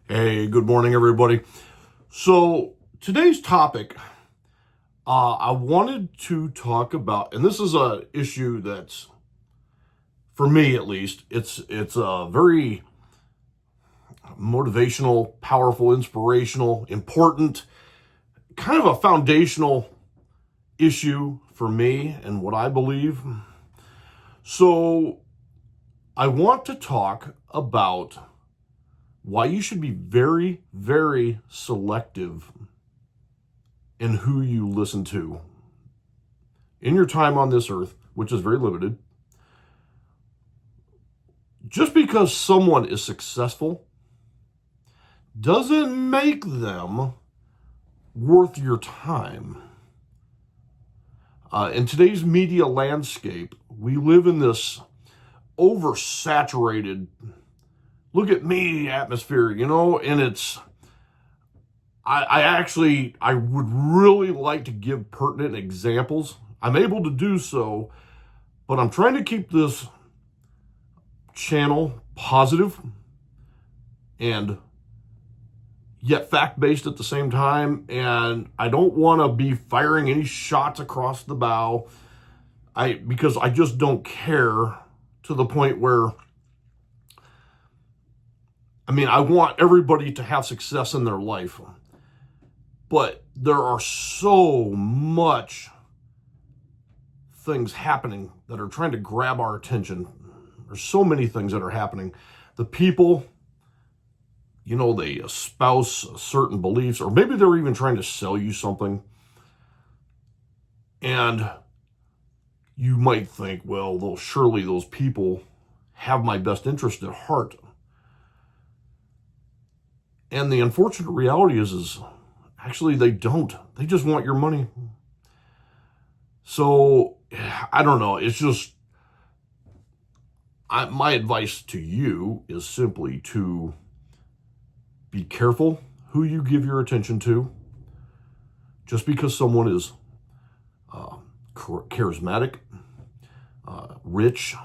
Hey, good morning, everybody. So, today's topic, I wanted to talk about, and this is a issue that's, for me at least, it's a very motivational, powerful, inspirational, important, kind of a foundational issue for me and what I believe. So, I want to talk about why you should be very, very selective in who you listen to in your time on this earth, which is very limited. Just because someone is successful doesn't make them worth your time. In today's media landscape, we live in this oversaturated, look at me atmosphere, and I would really like to give pertinent examples. I'm able to do so, but I'm trying to keep this channel positive and yet fact-based at the same time. And I don't want to be firing any shots across the bow. Because I just don't care to the point where, I want everybody to have success in their life. But there are so much things happening that are trying to grab our attention. There's so many things that are happening. The people, they espouse certain beliefs, or maybe they're even trying to sell you something. And you might think, well, surely those people have my best interest at heart. And the unfortunate reality is actually they don't. They just want your money. So, I don't know. It's just, my advice to you is simply to be careful who you give your attention to. Just because someone is charismatic, rich,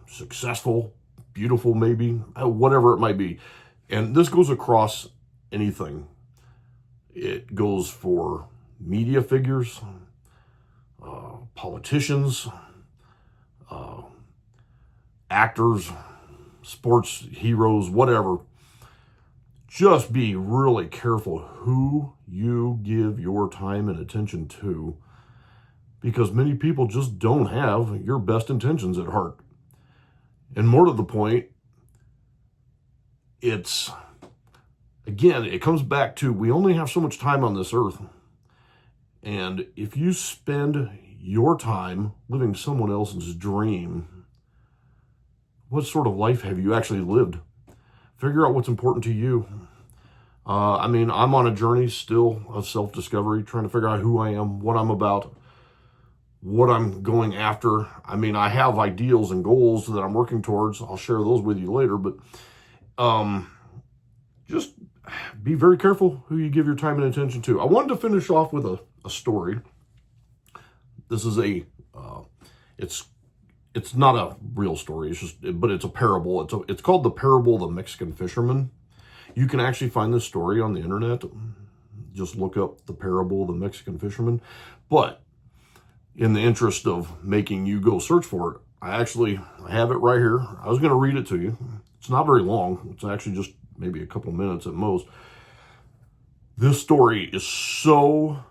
successful, beautiful, maybe, whatever it might be. And this goes across anything. It goes for media figures, politicians, actors, sports heroes, whatever. Just be really careful who you give your time and attention to, because many people just don't have your best intentions at heart. And more to the point, it comes back to, we only have so much time on this earth. And if you spend your time living someone else's dream, what sort of life have you actually lived? Figure out what's important to you. I'm on a journey still of self-discovery, trying to figure out who I am, what I'm about, what I'm going after. I have ideals and goals that I'm working towards. I'll share those with you later, but just be very careful who you give your time and attention to. I wanted to finish off with a story. This is it's not a real story. But it's a parable. It's called the parable of the Mexican fisherman. You can actually find this story on the internet. Just look up the parable of the Mexican fisherman. But in the interest of making you go search for it, I have it right here. I was going to read it to you. It's not very long. It's actually just maybe a couple minutes at most. This story is so...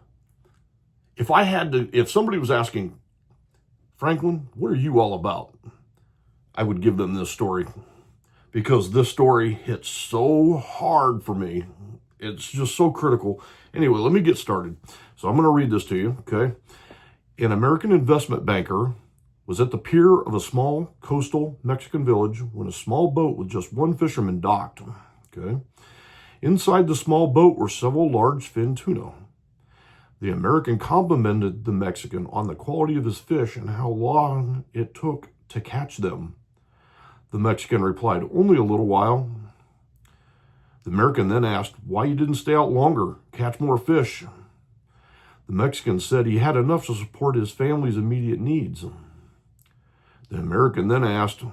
If somebody was asking, Franklin, what are you all about? I would give them this story, because this story hits so hard for me. It's just so critical. Anyway, let me get started. So I'm going to read this to you, okay? An American investment banker was at the pier of a small coastal Mexican village when a small boat with just one fisherman docked, okay? Inside the small boat were several large fin tuna. The American complimented the Mexican on the quality of his fish and how long it took to catch them. The Mexican replied, "Only a little while." The American then asked why he didn't stay out longer, catch more fish. The Mexican said he had enough to support his family's immediate needs. The American then asked,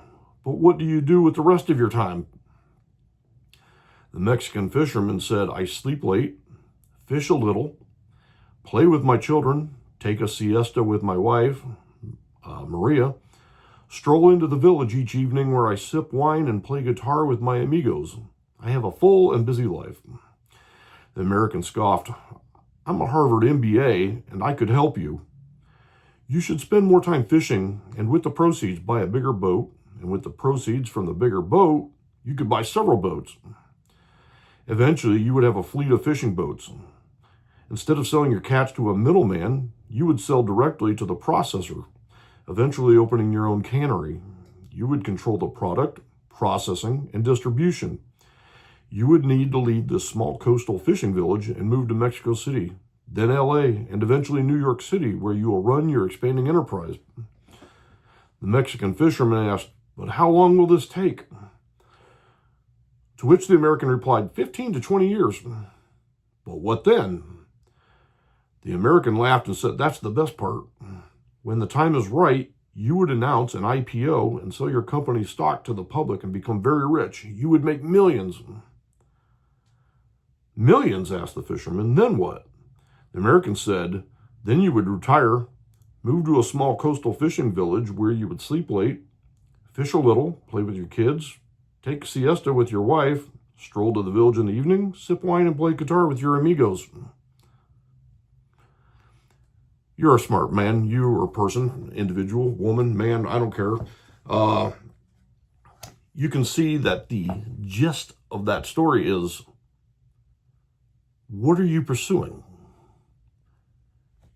"But what do you do with the rest of your time?" The Mexican fisherman said, I sleep late, fish a little, play with my children, take a siesta with my wife, Maria, stroll into the village each evening where I sip wine and play guitar with my amigos. I have a full and busy life. The American scoffed, I'm a Harvard MBA and I could help you. You should spend more time fishing and with the proceeds buy a bigger boat, and with the proceeds from the bigger boat, you could buy several boats. Eventually, you would have a fleet of fishing boats. Instead of selling your catch to a middleman, you would sell directly to the processor, eventually opening your own cannery. You would control the product, processing, and distribution. You would need to leave this small coastal fishing village and move to Mexico City, then LA, and eventually New York City, where you will run your expanding enterprise. The Mexican fisherman asked, but how long will this take? To which the American replied, 15 to 20 years. But what then? The American laughed and said, that's the best part. When the time is right, you would announce an IPO and sell your company's stock to the public and become very rich. You would make millions. Millions, asked the fisherman. Then what? The American said, then you would retire, move to a small coastal fishing village where you would sleep late, fish a little, play with your kids, take a siesta with your wife, stroll to the village in the evening, sip wine and play guitar with your amigos. You're a smart man. You are a person, individual, woman, man, I don't care. You can see that the gist of that story is, what are you pursuing?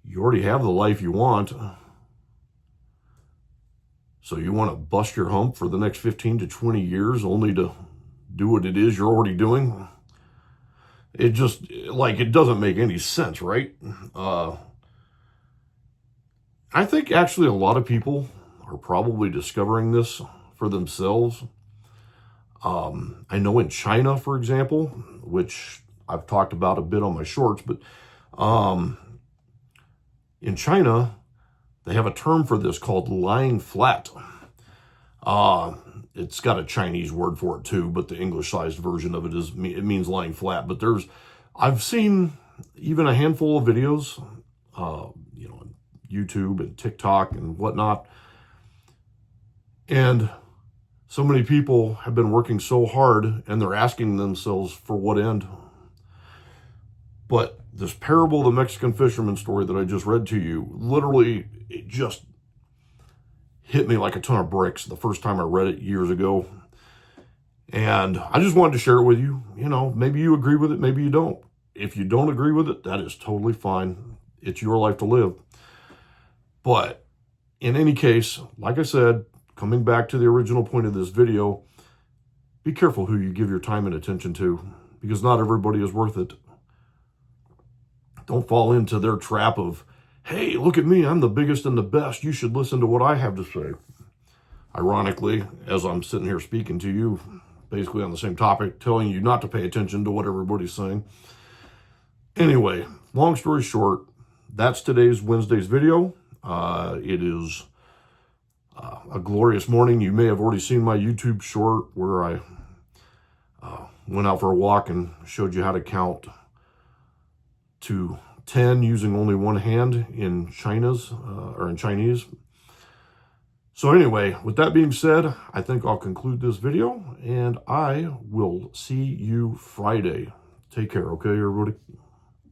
You already have the life you want. So you want to bust your hump for the next 15 to 20 years only to do what it is you're already doing? It just, it doesn't make any sense, right? I think actually a lot of people are probably discovering this for themselves. I know in China, for example, which I've talked about a bit on my shorts, but in China, they have a term for this called lying flat. It's got a Chinese word for it too, but the English-sized version of it means lying flat. But I've seen even a handful of videos, on YouTube and TikTok and whatnot. And so many people have been working so hard and they're asking themselves for what end. But this parable of the Mexican fisherman story that I just read to you, literally, it just hit me like a ton of bricks the first time I read it years ago. And I just wanted to share it with you. Maybe you agree with it, maybe you don't. If you don't agree with it, that is totally fine. It's your life to live. But in any case, like I said, coming back to the original point of this video, be careful who you give your time and attention to, because not everybody is worth it. Don't fall into their trap of, hey, look at me, I'm the biggest and the best. You should listen to what I have to say. Ironically, as I'm sitting here speaking to you, basically on the same topic, telling you not to pay attention to what everybody's saying. Anyway, long story short, that's today's Wednesday's video. It is a glorious morning. You may have already seen my YouTube short where I went out for a walk and showed you how to count to 10 using only one hand in Chinese. So anyway, with that being said, I think I'll conclude this video and I will see you Friday. Take care, okay, everybody?